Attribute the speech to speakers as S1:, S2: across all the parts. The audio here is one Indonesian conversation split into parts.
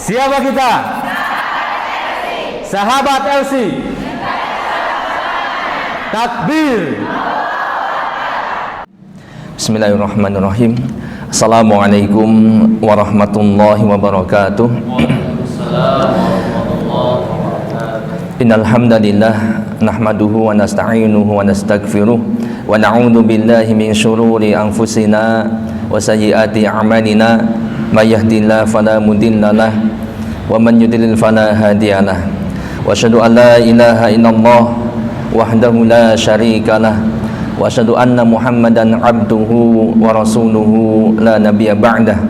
S1: Siapa kita? Sahabat LC. Takbir.
S2: Bismillahirrahmanirrahim. Assalamualaikum warahmatullahi wabarakatuh. Innal hamdalillah nahmaduhu wa nasta'inuhu wa nastaghfiruh wa na'udzu billahi min syururi anfusina wa sayyiati a'malina may yahdihillahu fala mudhillalah wa man yudlil fala hadiyalah wa asyhadu an la ilaha illallah wahdahu la syarikalah wa asyhadu anna Muhammadan abduhu wa rasuluhu la nabiyya ba'dah.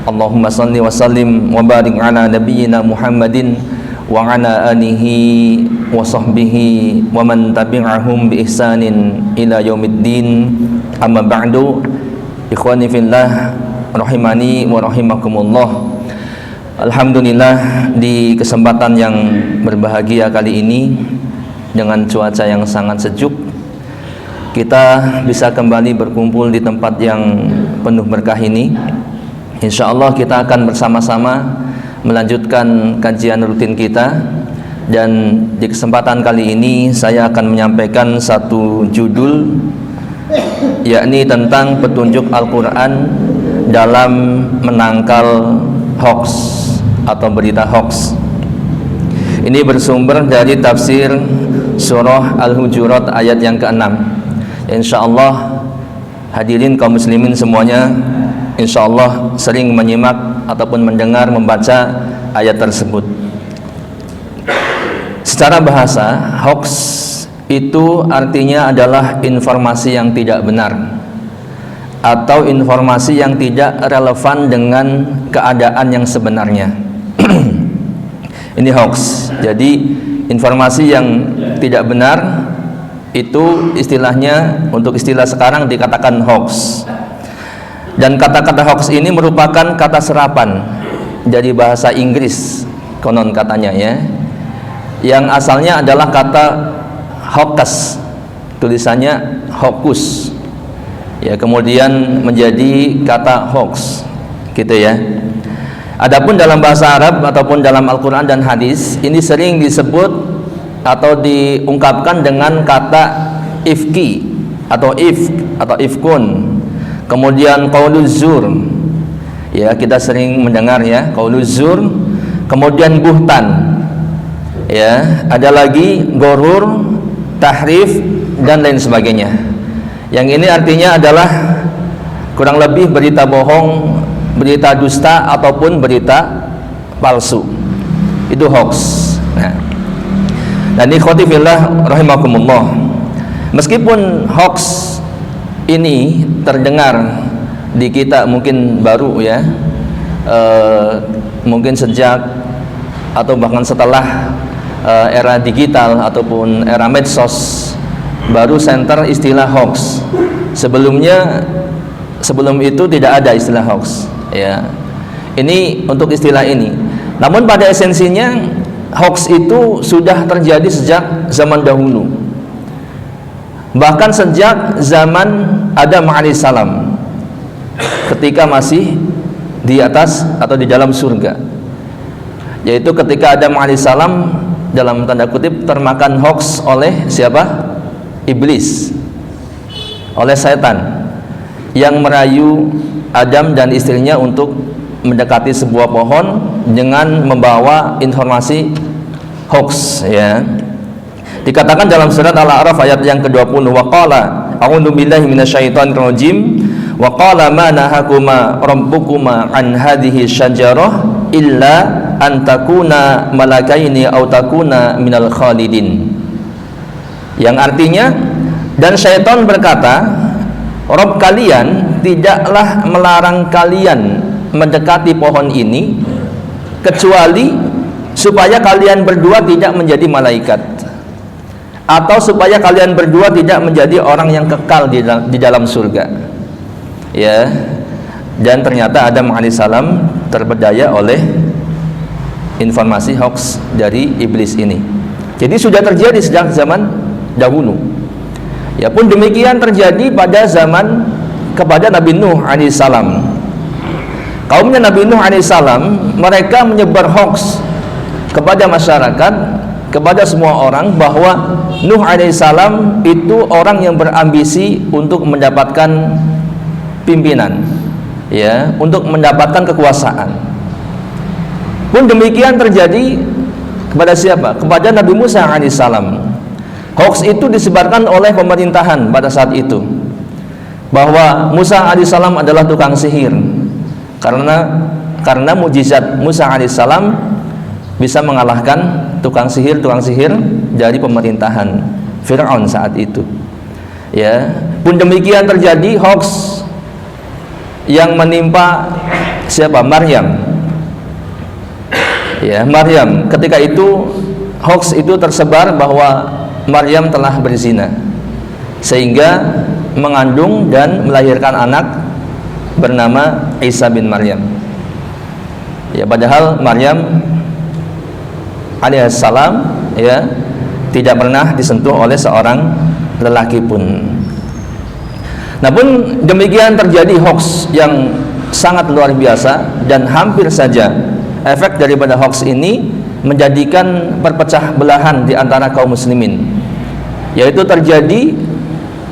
S2: Allahumma salli wa sallim wa barik ala nabiyyina Muhammadin wa ala alihi wa sahbihi wa man tabi'ahum bi ihsanin ila yaumiddin. Amma ba'du. Ikhwani fillah rahimani wa rahimakumullah. Alhamdulillah, di kesempatan yang berbahagia kali ini dengan cuaca yang sangat sejuk, kita bisa kembali berkumpul di tempat yang penuh berkah ini. Insyaallah kita akan bersama-sama melanjutkan kajian rutin kita, dan di kesempatan kali ini saya akan menyampaikan satu judul, yakni tentang petunjuk Al-Quran dalam menangkal hoax atau berita hoax. Ini bersumber dari tafsir surah Al-Hujurat ayat yang ke-6. Insyaallah hadirin kaum muslimin semuanya insyaallah sering menyimak ataupun mendengar membaca ayat tersebut. Secara bahasa, hoax itu artinya adalah informasi yang tidak benar atau informasi yang tidak relevan dengan keadaan yang sebenarnya. Ini hoax. Jadi informasi yang tidak benar itu istilahnya, untuk istilah sekarang dikatakan hoax. Dan kata-kata hoax ini merupakan kata serapan dari bahasa Inggris konon katanya ya, yang asalnya adalah kata hocus, tulisannya hocus ya, kemudian menjadi kata hoax gitu ya. Adapun dalam bahasa Arab ataupun dalam Al-Quran dan hadis, ini sering disebut atau diungkapkan dengan kata ifki atau ifkun. Kemudian qauluz zur, ya kita sering mendengar ya qauluz zur. Kemudian buhtan, ya ada lagi gorur, tahrif dan lain sebagainya. Yang ini artinya adalah kurang lebih berita bohong, berita dusta ataupun berita palsu. Itu hoax. Nah, dan ikhwati fillah rahimakumullah, meskipun hoax ini terdengar di kita mungkin baru ya, mungkin sejak atau bahkan setelah era digital ataupun era medsos baru center istilah hoax. Sebelum itu tidak ada istilah hoax ya. Ini untuk istilah ini. Namun pada esensinya hoax itu sudah terjadi sejak zaman dahulu, bahkan sejak zaman Adam alaihissalam, ketika masih di atas atau di dalam surga, yaitu ketika Adam alaihissalam dalam tanda kutip termakan hoax oleh siapa? Iblis, oleh setan yang merayu Adam dan istrinya untuk mendekati sebuah pohon dengan membawa informasi hoax ya. Dikatakan dalam surat Al-A'raf ayat yang ke-20, wa qala a'udzu billahi minasyaitonir rajim wa qala ma nahakuma rabbukuma an hadhihi syajarah illa an takuna malakaini aw takuna minal khalidin. Yang artinya, dan syaitan berkata, Rabb kalian tidaklah melarang kalian mendekati pohon ini kecuali supaya kalian berdua tidak menjadi malaikat, atau supaya kalian berdua tidak menjadi orang yang kekal di dalam surga ya. Dan ternyata Adam alaihissalam terpedaya oleh informasi hoax dari iblis ini. Jadi sudah terjadi sejak zaman dahulu ya. Pun demikian terjadi pada zaman kepada Nabi Nuh alaihissalam, kaumnya Nabi Nuh alaihissalam, mereka menyebar hoax kepada masyarakat, kepada semua orang, bahwa Nuh alaihissalam itu orang yang berambisi untuk mendapatkan pimpinan, ya, untuk mendapatkan kekuasaan. Pun demikian terjadi kepada siapa? Kepada Nabi Musa alaihissalam. Hoax itu disebarkan oleh pemerintahan pada saat itu, bahwa Musa alaihissalam adalah tukang sihir, karena mujizat Musa alaihissalam bisa mengalahkan tukang sihir dari pemerintahan Fir'aun saat itu. Ya, pun demikian terjadi hoax yang menimpa siapa? Maryam. Ya, Maryam. Ketika itu hoax itu tersebar bahwa Maryam telah berzina, sehingga mengandung dan melahirkan anak bernama Isa bin Maryam. Ya, padahal Maryam alaihissalam, ya, tidak pernah disentuh oleh seorang lelaki pun. Namun demikian terjadi hoax yang sangat luar biasa, dan hampir saja efek daripada hoax ini menjadikan perpecah belahan di antara kaum muslimin, yaitu terjadi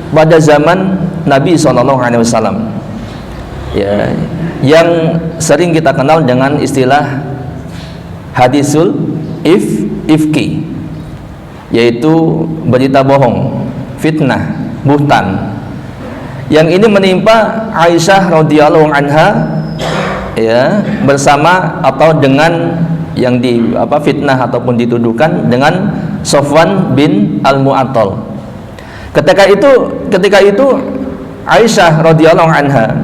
S2: pada zaman Nabi SAW, ya, yang sering kita kenal dengan istilah hadisul ifki, yaitu berita bohong, fitnah, buhtan, yang ini menimpa Aisyah radhiyallahu anha, ya, bersama atau dengan yang fitnah ataupun dituduhkan dengan Sofwan bin Al-Mu'attal. Ketika itu Aisyah radhiyallahu anha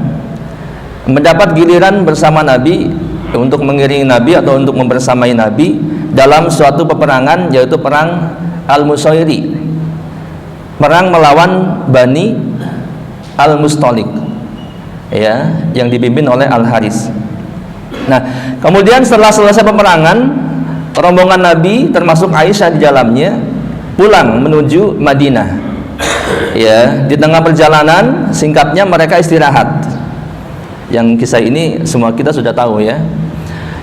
S2: mendapat giliran bersama Nabi untuk mengiringi Nabi atau untuk membersamai Nabi dalam suatu peperangan, yaitu perang Al-Musairi, perang melawan Bani Al-Mustalik, ya, yang dipimpin oleh Al-Haris. Nah, kemudian setelah selesai peperangan, rombongan Nabi termasuk Aisyah di dalamnya pulang menuju Madinah. Ya, di tengah perjalanan singkatnya mereka istirahat. Yang kisah ini semua kita sudah tahu, ya.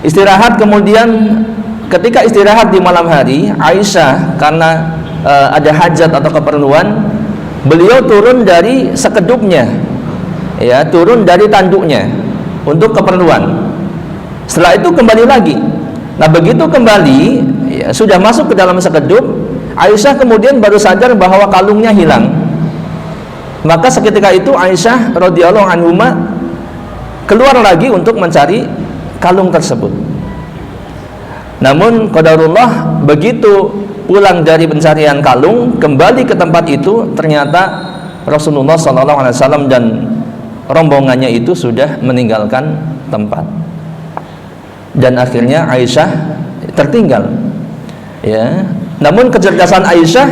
S2: Istirahat, kemudian ketika istirahat di malam hari, Aisyah karena ada hajat atau keperluan, beliau turun dari sekedupnya, ya, turun dari tanduknya untuk keperluan. Setelah itu kembali lagi. Nah, begitu kembali, ya, sudah masuk ke dalam sekedup, Aisyah kemudian baru sadar bahwa kalungnya hilang. Maka seketika itu Aisyah radhiyallahu anhuma keluar lagi untuk mencari kalung tersebut. Namun qadarullah, begitu pulang dari pencarian kalung, kembali ke tempat itu, ternyata Rasulullah SAW dan rombongannya itu sudah meninggalkan tempat. Dan akhirnya Aisyah tertinggal, ya. Namun kecerdasan Aisyah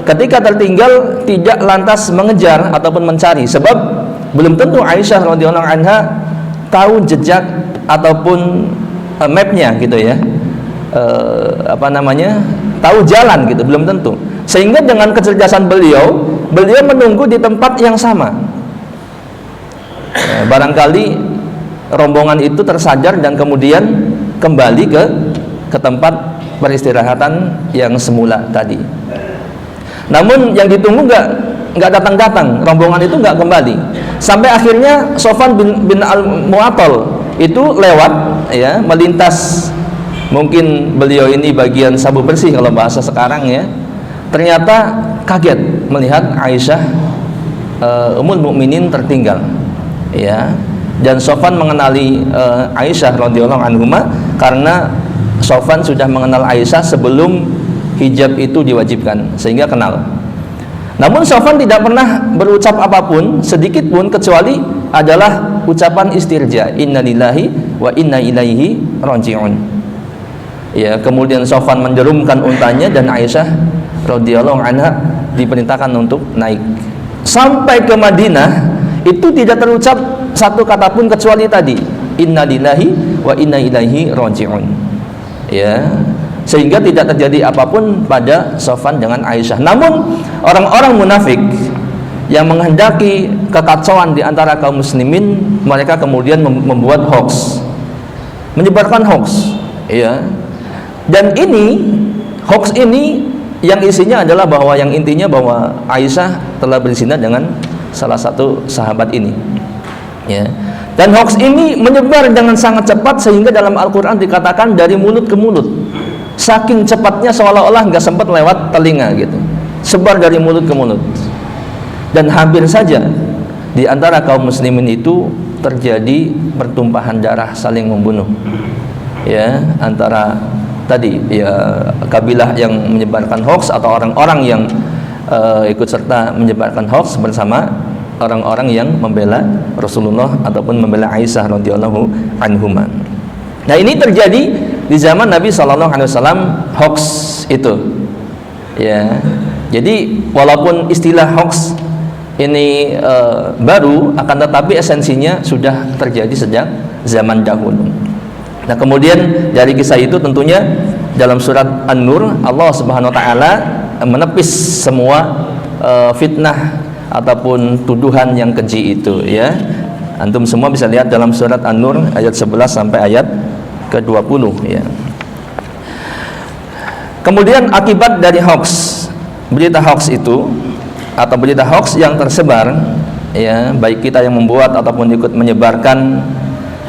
S2: ketika tertinggal tidak lantas mengejar ataupun mencari, sebab belum tentu Aisyah radhiyallahu anha tahu jejak ataupun mapnya, gitu, ya, tahu jalan, gitu, belum tentu. Sehingga dengan kecerdasan beliau menunggu di tempat yang sama. Barangkali rombongan itu tersadar dan kemudian kembali ke tempat peristirahatan yang semula tadi. Namun yang ditunggu nggak datang-datang, rombongan itu nggak kembali, sampai akhirnya Sofwan bin Al-Mu'attal itu lewat, ya, melintas. Mungkin beliau ini bagian sabu bersih kalau bahasa sekarang, ya. Ternyata kaget melihat Aisyah Ummul Mukminin tertinggal, ya. Dan Sofwan mengenali Aisyah radhiyallahu anhuma karena Sofwan sudah mengenal Aisyah sebelum hijab itu diwajibkan, sehingga kenal. Namun Sofwan tidak pernah berucap apapun sedikit pun kecuali adalah ucapan istirja, innalillahi wa inna ilaihi raji'un. Ya, kemudian Sofwan menjerumkan untanya dan Aisyah radhiyallahu anha diperintahkan untuk naik. Sampai ke Madinah itu tidak terucap satu kata pun kecuali tadi, innalillahi wa inna ilaihi raji'un. Ya, sehingga tidak terjadi apapun pada Sofwan dengan Aisyah. Namun orang-orang munafik yang menghendaki kekacauan di antara kaum muslimin, mereka kemudian membuat hoax, menyebarkan hoax, ya. Dan ini hoax ini yang isinya adalah bahwa yang intinya bahwa Aisyah telah berzina dengan salah satu sahabat ini, ya. Dan hoax ini menyebar dengan sangat cepat sehingga dalam Al-Quran dikatakan dari mulut ke mulut, saking cepatnya seolah-olah nggak sempat lewat telinga gitu, sebar dari mulut ke mulut. Dan hampir saja di antara kaum muslimin itu terjadi pertumpahan darah, saling membunuh, ya, antara tadi ya kabilah yang menyebarkan hoax atau orang-orang yang ikut serta menyebarkan hoax bersama orang-orang yang membela Rasulullah ataupun membela Aisyah radhiyallahu anhuma. Nah, ini terjadi di zaman Nabi SAW hoax itu, ya. Jadi walaupun istilah hoax ini baru, akan tetapi esensinya sudah terjadi sejak zaman dahulu. Nah, kemudian dari kisah itu tentunya dalam surat An-Nur Allah Subhanahu wa taala menepis semua fitnah ataupun tuduhan yang keji itu, ya. Antum semua bisa lihat dalam surat An-Nur ayat 11 sampai ayat ke-20, ya. Kemudian akibat dari hoax, berita hoax itu atau berita hoax yang tersebar, ya, baik kita yang membuat ataupun ikut menyebarkan,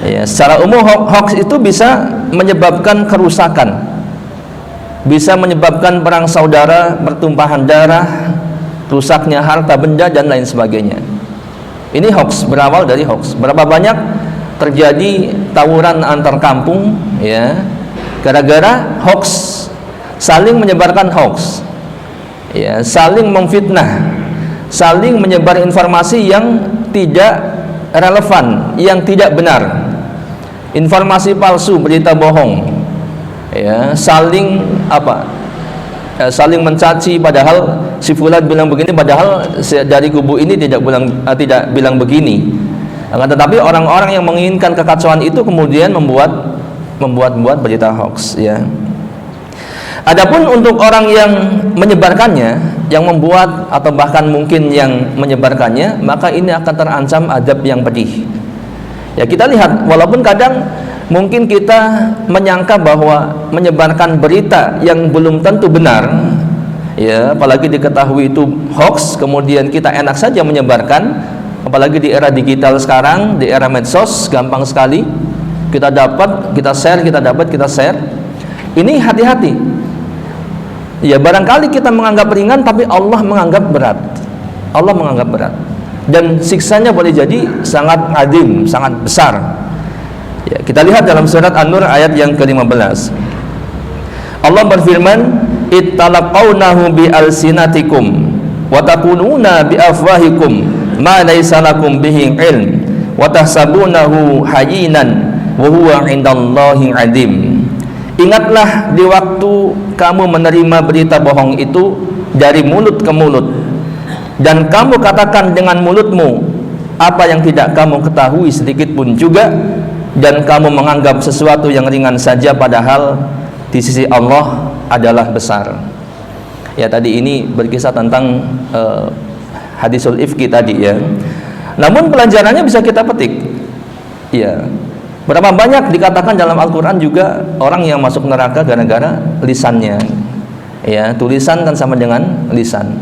S2: ya, secara umum hoax itu bisa menyebabkan kerusakan, bisa menyebabkan perang saudara, pertumpahan darah, rusaknya harta benda dan lain sebagainya. Ini hoax, berawal dari hoax. Berapa banyak terjadi tawuran antar kampung, ya, gara-gara hoax, saling menyebarkan hoax, ya, saling memfitnah, saling menyebar informasi yang tidak relevan, yang tidak benar, informasi palsu, berita bohong, ya, saling saling mencaci, padahal si fulan bilang begini, padahal dari kubu ini tidak bilang begini. Tetapi orang-orang yang menginginkan kekacauan itu kemudian membuat berita hoax, ya. Adapun untuk orang yang menyebarkannya, yang membuat atau bahkan mungkin yang menyebarkannya, maka ini akan terancam adab yang pedih. Ya, kita lihat walaupun kadang mungkin kita menyangka bahwa menyebarkan berita yang belum tentu benar, ya, apalagi diketahui itu hoax, kemudian kita enak saja menyebarkan, apalagi di era digital sekarang, di era medsos, gampang sekali kita dapat, kita share, kita dapat, kita share. Ini hati-hati. Ya, barangkali kita menganggap ringan, tapi Allah menganggap berat. Allah menganggap berat. Dan siksanya boleh jadi sangat adim, sangat besar. Ya, kita lihat dalam surat An-Nur ayat yang ke-15. Allah berfirman, "Ittalaqawnahu bi alsinatikum wa taquluna bi afwahikum ma laysa lakum bihi ilm wa tahsabunahu hayyinan wa huwa 'indallahi 'azim." Ingatlah di waktu kamu menerima berita bohong itu dari mulut ke mulut, dan kamu katakan dengan mulutmu apa yang tidak kamu ketahui sedikit pun juga, dan kamu menganggap sesuatu yang ringan saja padahal di sisi Allah adalah besar. Ya, tadi ini berkisah tentang hadisul ifki tadi, ya. Namun pelajarannya bisa kita petik, ya. Berapa banyak dikatakan dalam Al-Quran juga orang yang masuk neraka gara-gara lisannya, ya. Tulisan kan sama dengan lisan,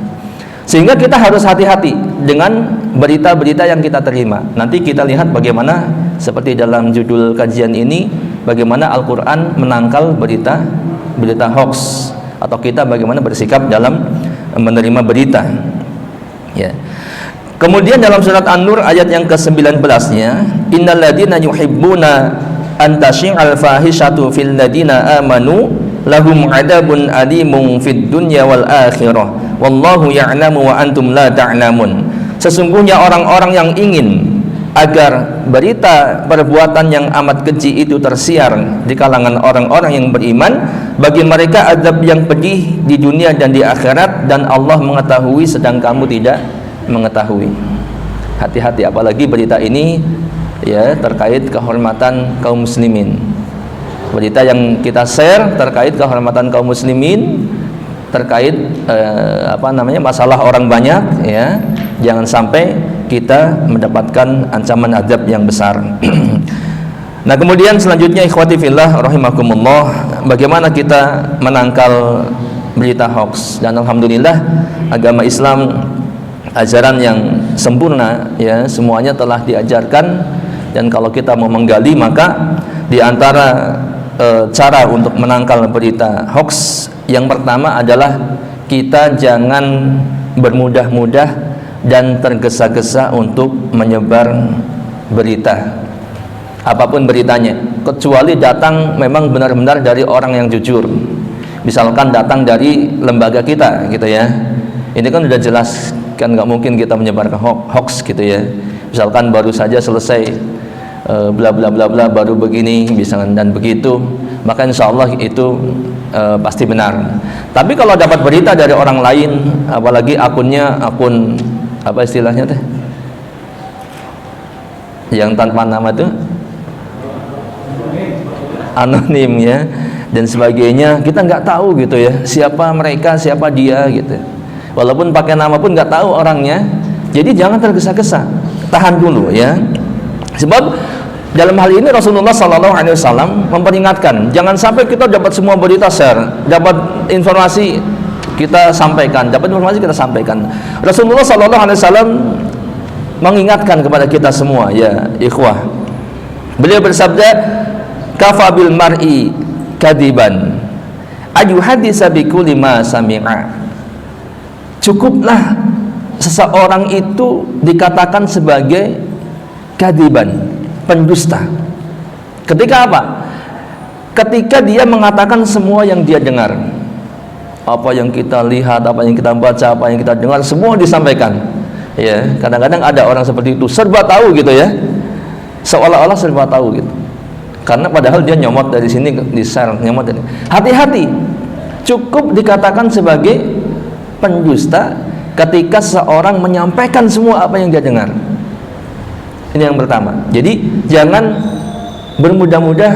S2: sehingga kita harus hati-hati dengan berita-berita yang kita terima. Nanti kita lihat bagaimana, seperti dalam judul kajian ini, bagaimana Al-Quran menangkal berita hoax, atau kita bagaimana bersikap dalam menerima berita, ya. Kemudian dalam surat An-Nur ayat yang ke-19-nya, innal ladzina yuhibbuna an tashi'al fahishatu fil ladzina amanu lahum adabun alimun fid dunya wal akhirah wallahu ya'lamu wa antum la ta'lamun. Sesungguhnya orang-orang yang ingin agar berita perbuatan yang amat keji itu tersiar di kalangan orang-orang yang beriman, bagi mereka azab yang pedih di dunia dan di akhirat, dan Allah mengetahui sedang kamu tidak mengetahui. Hati-hati, apalagi berita ini, ya, terkait kehormatan kaum muslimin. Berita yang kita share terkait kehormatan kaum muslimin, terkait masalah orang banyak, ya. Jangan sampai kita mendapatkan ancaman azab yang besar. Nah, kemudian selanjutnya ikhwati fillah rahimakumullah, bagaimana kita menangkal berita hoax. Dan alhamdulillah agama Islam ajaran yang sempurna, ya, semuanya telah diajarkan. Dan kalau kita mau menggali, maka di antara cara untuk menangkal berita hoax yang pertama adalah kita jangan bermudah-mudah dan tergesa-gesa untuk menyebar berita, apapun beritanya, kecuali datang memang benar-benar dari orang yang jujur. Misalkan datang dari lembaga kita gitu ya, ini kan udah jelas kan, nggak mungkin kita menyebarkan hoax gitu ya. Misalkan baru saja selesai bla bla bla bla, baru begini misalkan dan begitu, maka insya Allah itu pasti benar. Tapi kalau dapat berita dari orang lain, apalagi akunnya akun apa istilahnya teh, yang tanpa nama tuh, anonim ya, dan sebagainya, kita nggak tahu gitu ya, siapa mereka, siapa dia gitu. Walaupun pakai nama pun nggak tahu orangnya. Jadi jangan tergesa-gesa, tahan dulu ya. Sebab dalam hal ini Rasulullah SAW memperingatkan, jangan sampai kita dapat semua berita share, dapat informasi kita sampaikan, dapat informasi kita sampaikan. Rasulullah SAW mengingatkan kepada kita semua, ya ikhwah. Beliau bersabda, kafa bil mar'i kadiban ayu hadisa bi kulli ma sami'a. Cukuplah seseorang itu dikatakan sebagai kadiban, pendusta. Ketika apa? Ketika dia mengatakan semua yang dia dengar, apa yang kita lihat, apa yang kita baca, apa yang kita dengar, semua disampaikan. Ya, kadang-kadang ada orang seperti itu, serba tahu gitu ya, seolah-olah serba tahu gitu. Karena padahal dia nyomot dari sini, di share, nyomot dari. Hati-hati, cukup dikatakan sebagai pendusta ketika seorang menyampaikan semua apa yang dia dengar. Ini yang pertama. Jadi jangan bermudah-mudah,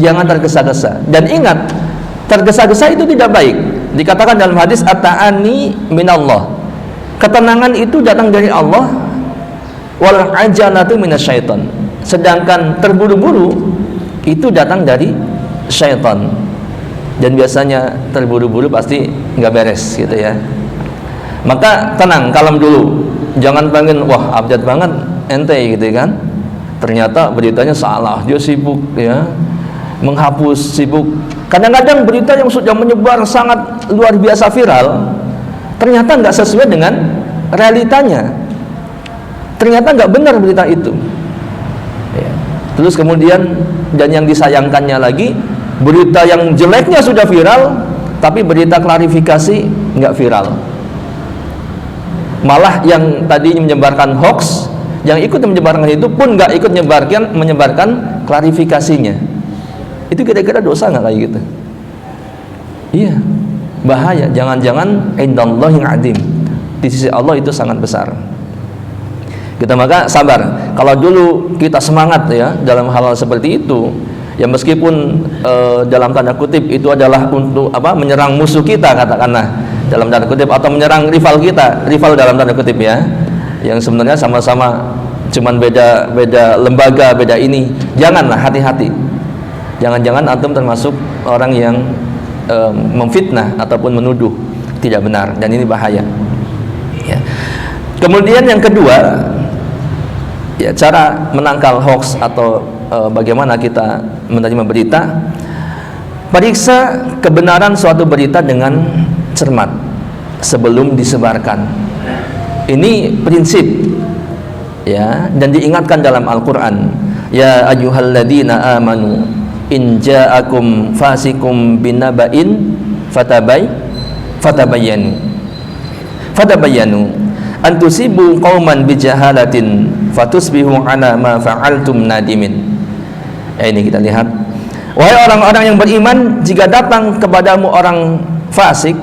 S2: jangan tergesa-gesa. Dan ingat, tergesa-gesa itu tidak baik. Dikatakan dalam hadis, at-ta'ani minallah, ketenangan itu datang dari Allah, wal ajalatu minasyaiton, sedangkan terburu-buru itu datang dari syaitan. Dan biasanya terburu-buru pasti nggak beres gitu ya. Maka tenang, kalem dulu, jangan pengen wah update banget ente gitu kan, ternyata beritanya salah, dia sibuk ya, menghapus, sibuk. Kadang-kadang berita yang sudah menyebar sangat luar biasa viral, ternyata nggak sesuai dengan realitanya, ternyata nggak benar berita itu ya. Terus kemudian, dan yang disayangkannya lagi, berita yang jeleknya sudah viral, tapi berita klarifikasi nggak viral. Malah yang tadi menyebarkan hoax, yang ikut menyebarkan itu pun nggak ikut menyebarkan klarifikasinya. Itu kira-kira dosa nggak kayak gitu? Iya, bahaya. Jangan-jangan indallahi adim, di sisi Allah itu sangat besar. Kita maka sabar. Kalau dulu kita semangat ya dalam hal-hal seperti itu, ya meskipun dalam tanda kutip itu adalah untuk apa, menyerang musuh kita katakanlah dalam tanda kutip, atau menyerang rival kita, rival dalam tanda kutip ya, yang sebenarnya sama-sama cuman beda lembaga, beda ini. Janganlah, hati-hati. Jangan-jangan antum termasuk orang yang memfitnah ataupun menuduh tidak benar, dan ini bahaya ya. Kemudian yang kedua ya, cara menangkal hoax atau bagaimana kita menerima berita, periksa kebenaran suatu berita dengan cermat sebelum disebarkan. Ini prinsip ya, dan diingatkan dalam Al-Qur'an, ya ayyuhalladzina amanu in ja'akum fasikum binaba'in fatabayyanu an tusibu qauman bijahalatin fatusbihu ala ma fa'altum nadimin. Ini kita lihat, wahai orang-orang yang beriman, jika datang kepadamu orang fasik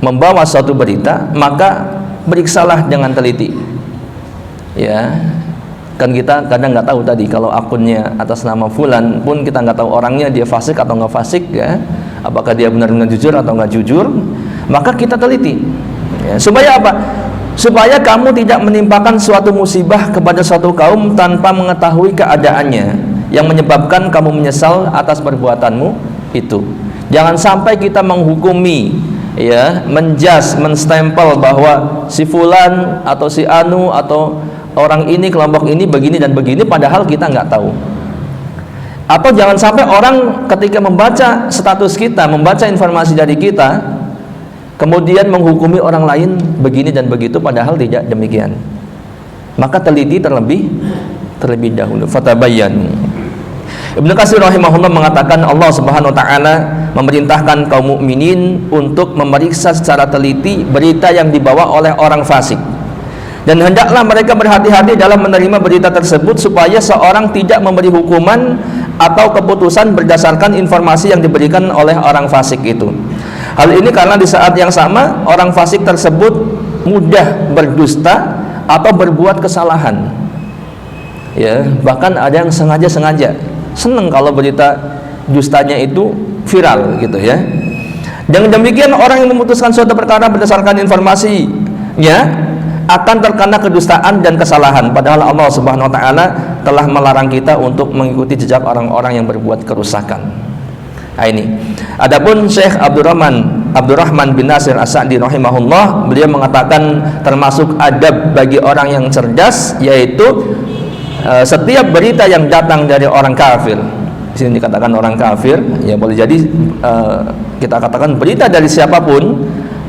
S2: membawa suatu berita, maka periksalah dengan teliti ya. Kan kita kadang nggak tahu tadi, kalau akunnya atas nama fulan pun kita nggak tahu orangnya, dia fasik atau nggak fasik ya, apakah dia benar-benar jujur atau nggak jujur. Maka kita teliti ya. Supaya apa? Supaya kamu tidak menimpakan suatu musibah kepada suatu kaum tanpa mengetahui keadaannya. yang menyebabkan kamu menyesal atas perbuatanmu itu. Jangan sampai kita menghukumi, ya, menjas, menstempel bahwa si fulan atau si anu atau orang ini, kelompok ini begini dan begini, padahal kita nggak tahu. Atau jangan sampai orang ketika membaca status kita, membaca informasi dari kita, kemudian menghukumi orang lain begini dan begitu, padahal tidak demikian. Maka teliti terlebih dahulu. Fatabayyanu. Ibnu Katsir rahimahullah mengatakan Allah Subhanahu wa taala memerintahkan kaum mukminin untuk memeriksa secara teliti berita yang dibawa oleh orang fasik. Dan hendaklah mereka berhati-hati dalam menerima berita tersebut supaya seorang tidak memberi hukuman atau keputusan berdasarkan informasi yang diberikan oleh orang fasik itu. Hal ini karena di saat yang sama orang fasik tersebut mudah berdusta atau berbuat kesalahan. Ya, bahkan ada yang sengaja senang kalau berita dustanya itu viral gitu ya. Dengan demikian orang yang memutuskan suatu perkara berdasarkan informasinya akan terkena kedustaan dan kesalahan, padahal Allah Subhanahu wa taala telah melarang kita untuk mengikuti jejak orang-orang yang berbuat kerusakan. Nah, ini. Adapun Syekh Abdurrahman bin Nasir As-Sa'di rahimahullah, beliau mengatakan termasuk adab bagi orang yang cerdas yaitu setiap berita yang datang dari orang kafir. Di sini dikatakan orang kafir, ya boleh jadi kita katakan berita dari siapapun,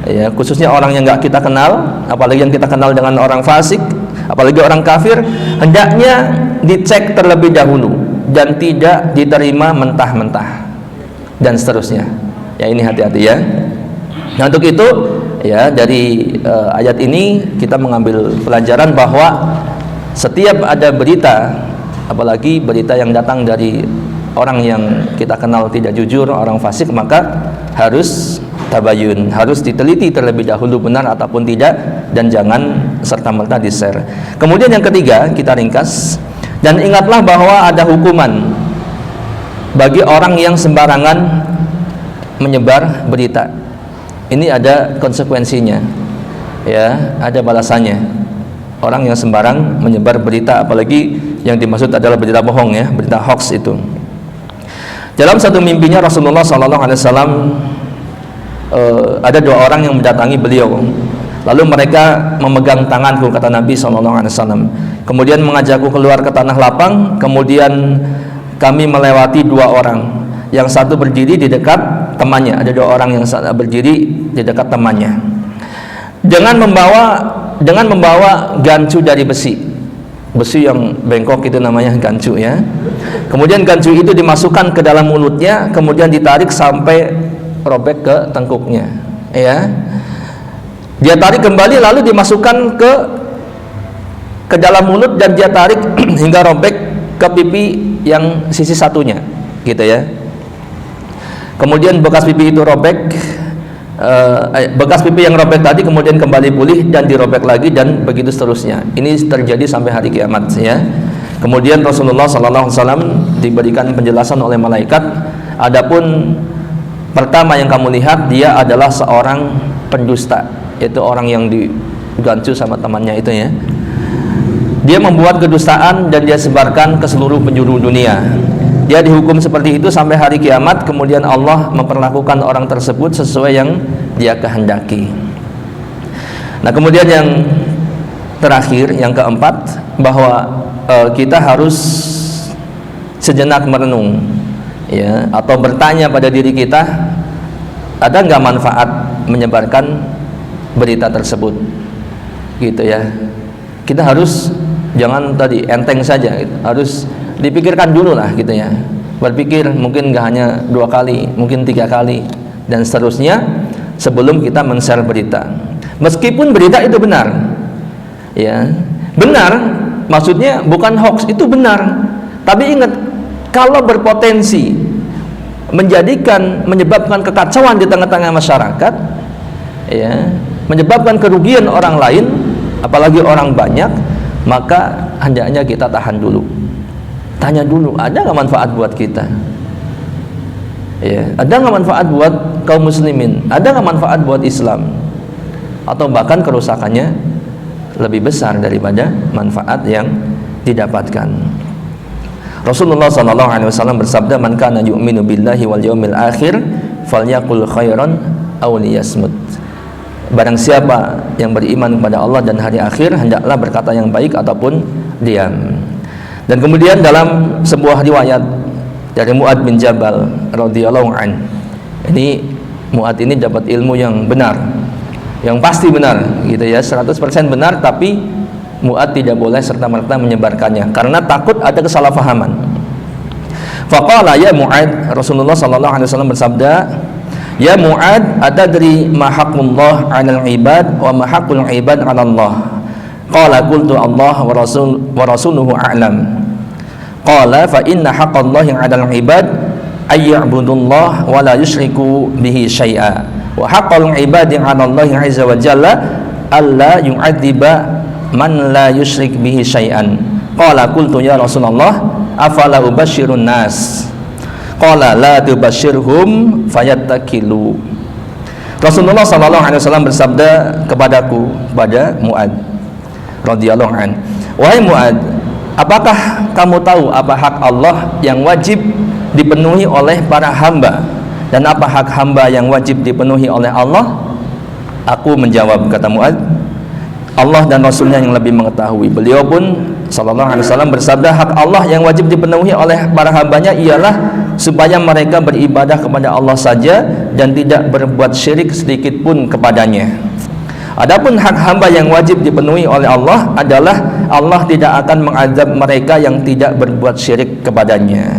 S2: ya khususnya orang yang nggak kita kenal, apalagi yang kita kenal dengan orang fasik, apalagi orang kafir, hendaknya dicek terlebih dahulu dan tidak diterima mentah-mentah dan seterusnya. Ya ini hati-hati ya. Nah untuk itu ya dari ayat ini kita mengambil pelajaran bahwa setiap ada berita, apalagi berita yang datang dari orang yang kita kenal tidak jujur, orang fasik, maka harus tabayun, harus diteliti terlebih dahulu benar ataupun tidak, dan jangan serta-merta di-share. Kemudian yang ketiga, kita ringkas, dan ingatlah bahwa ada hukuman bagi orang yang sembarangan menyebar berita. Ini ada konsekuensinya, ya, ada balasannya. Orang yang sembarang menyebar berita, apalagi yang dimaksud adalah berita bohong, ya, berita hoax itu. Dalam satu mimpinya Rasulullah SAW ada dua orang yang mendatangi beliau. Lalu mereka memegang tanganku, kata Nabi SAW. Kemudian mengajakku keluar ke tanah lapang. Kemudian kami melewati dua orang. Yang satu berdiri di dekat temannya. Ada dua orang yang berdiri di dekat temannya. Dengan membawa gancu dari besi yang bengkok, itu namanya gancu, ya. Kemudian gancu itu dimasukkan ke dalam mulutnya, kemudian ditarik sampai robek ke tengkuknya, ya. Dia tarik kembali lalu dimasukkan ke dalam mulut dan dia tarik hingga robek ke pipi yang sisi satunya, gitu ya. Kemudian bekas pipi itu robek, bekas pipi yang robek tadi kemudian kembali pulih dan dirobek lagi, dan begitu seterusnya. Ini terjadi sampai hari kiamat, ya. Kemudian Rasulullah SAW diberikan penjelasan oleh malaikat, adapun pertama yang kamu lihat dia adalah seorang pendusta, yaitu orang yang digancu sama temannya itu, ya. Dia membuat kedustaan dan dia sebarkan ke seluruh penjuru dunia. Dia dihukum seperti itu sampai hari kiamat. Kemudian Allah memperlakukan orang tersebut sesuai yang dia kehendaki. Nah kemudian yang terakhir, yang keempat, bahwa kita harus sejenak merenung, ya, atau bertanya pada diri kita, ada nggak manfaat menyebarkan berita tersebut, gitu ya. Kita harus jangan tadi enteng saja, gitu. Harus dipikirkan dulu lah, gitu ya. Berpikir mungkin nggak hanya 2 kali, mungkin 3 kali dan seterusnya sebelum kita men-share berita. Meskipun berita itu benar, ya, benar. Maksudnya bukan hoax, itu benar. Tapi ingat, kalau berpotensi menyebabkan kekacauan di tengah-tengah masyarakat, ya, menyebabkan kerugian orang lain, apalagi orang banyak, maka hendaknya kita tahan dulu. Tanya dulu, ada nggak manfaat buat kita? Ya, ada nggak manfaat buat kaum muslimin? Ada nggak manfaat buat Islam? Atau bahkan kerusakannya lebih besar daripada manfaat yang didapatkan. Rasulullah sallallahu alaihi wasallam bersabda, "Man kana yu'minu billahi wal yawmil akhir falyaqul khairan aw liyasmut." Barang siapa yang beriman kepada Allah dan hari akhir, hendaklah berkata yang baik ataupun diam. Dan kemudian dalam sebuah riwayat dari Mu'ad bin Jabal radhiyallahu an, ini Mu'ad ini dapat ilmu yang benar, yang pasti benar gitu ya, 100% benar, tapi Mu'ad tidak boleh serta-merta menyebarkannya karena takut ada kesalahpahaman. Faqala ya Mu'ad, Rasulullah sallallahu alaihi wasallam bersabda, "Ya Mu'ad, atadri ma haqqullah 'alal 'ibad wa ma haqqul 'ibad 'ala Allah?" Qala qultu Allah wa rasuluhu a'lam. Qala fa inna haqqallahi 'alal 'ibad ay ya'budullah wa la yusyriku bihi syai'a, wa haqqul 'ibadi 'ala Allah 'azza wa jalla alla yu'adziba man la yusyrik bihi syai'an. Qala qultu ya Rasulullah afala ubasyirun nas? Qala la tubasyirhum fayattakilu. Rasulullah sallallahu alaihi wasallam bersabda kepadaku, kepada Mu'ad radhiyallahu an, "Wahai Mu'ad, apakah kamu tahu apa hak Allah yang wajib dipenuhi oleh para hamba dan apa hak hamba yang wajib dipenuhi oleh Allah?" Aku menjawab, kata Mu'ad, Allah dan Rasulnya yang lebih mengetahui. Beliau pun sallallahu alaihi wasallam bersabda, hak Allah yang wajib dipenuhi oleh para hambanya ialah supaya mereka beribadah kepada Allah saja dan tidak berbuat syirik sedikit pun kepadanya. Adapun hak hamba yang wajib dipenuhi oleh Allah adalah Allah tidak akan mengazab mereka yang tidak berbuat syirik kepadanya.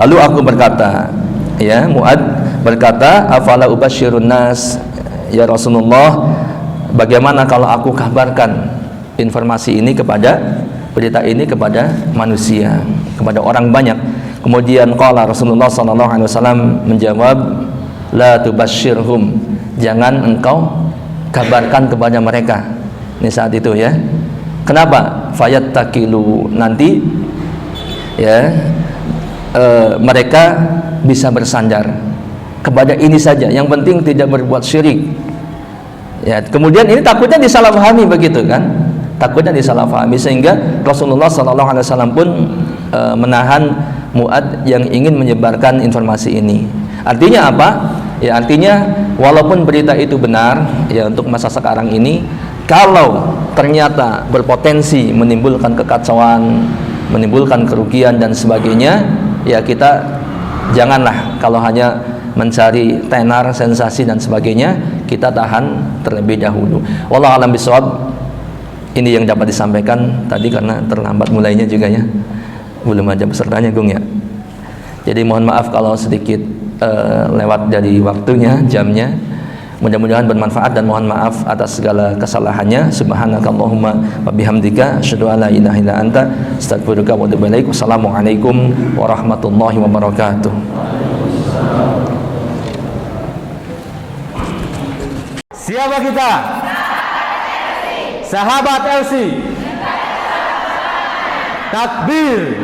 S2: Lalu aku berkata, ya, Mu'ad berkata, afala ubasyirun nas, ya Rasulullah, bagaimana kalau aku kabarkan informasi ini kepada, berita ini kepada manusia, kepada orang banyak? Kemudian qala Rasulullah sallallahu alaihi wasallam menjawab, la tubasyirhum, jangan engkau kabarkan kepada mereka. Ini saat itu ya. Kenapa? Fayattakilu, nanti ya mereka bisa bersandar kepada ini saja, yang penting tidak berbuat syirik. Ya, kemudian ini takutnya disalahpahami begitu kan? Takutnya disalahpahami sehingga Rasulullah sallallahu alaihi wasallam pun menahan Mu'ad yang ingin menyebarkan informasi ini. Artinya apa? Ya, artinya walaupun berita itu benar ya untuk masa sekarang ini, kalau ternyata berpotensi menimbulkan kekacauan, menimbulkan kerugian dan sebagainya, ya kita janganlah, kalau hanya mencari tenar, sensasi dan sebagainya, kita tahan terlebih dahulu. Wallahu a'lam bishawab. Ini yang dapat disampaikan tadi karena terlambat mulainya juga ya. Belum ada pesertanya Gung ya. Jadi mohon maaf kalau sedikit lewat dari waktunya, jamnya. Mudah-mudahan bermanfaat dan mohon maaf atas segala kesalahannya. Subhanakallahumma wa bihamdika asyhadu an la ilaha illa anta astaghfiruka wa atubu ilaik. Wassalamualaikum warahmatullahi wabarakatuh.
S1: Siapa kita? Sahabat LC. Takbir.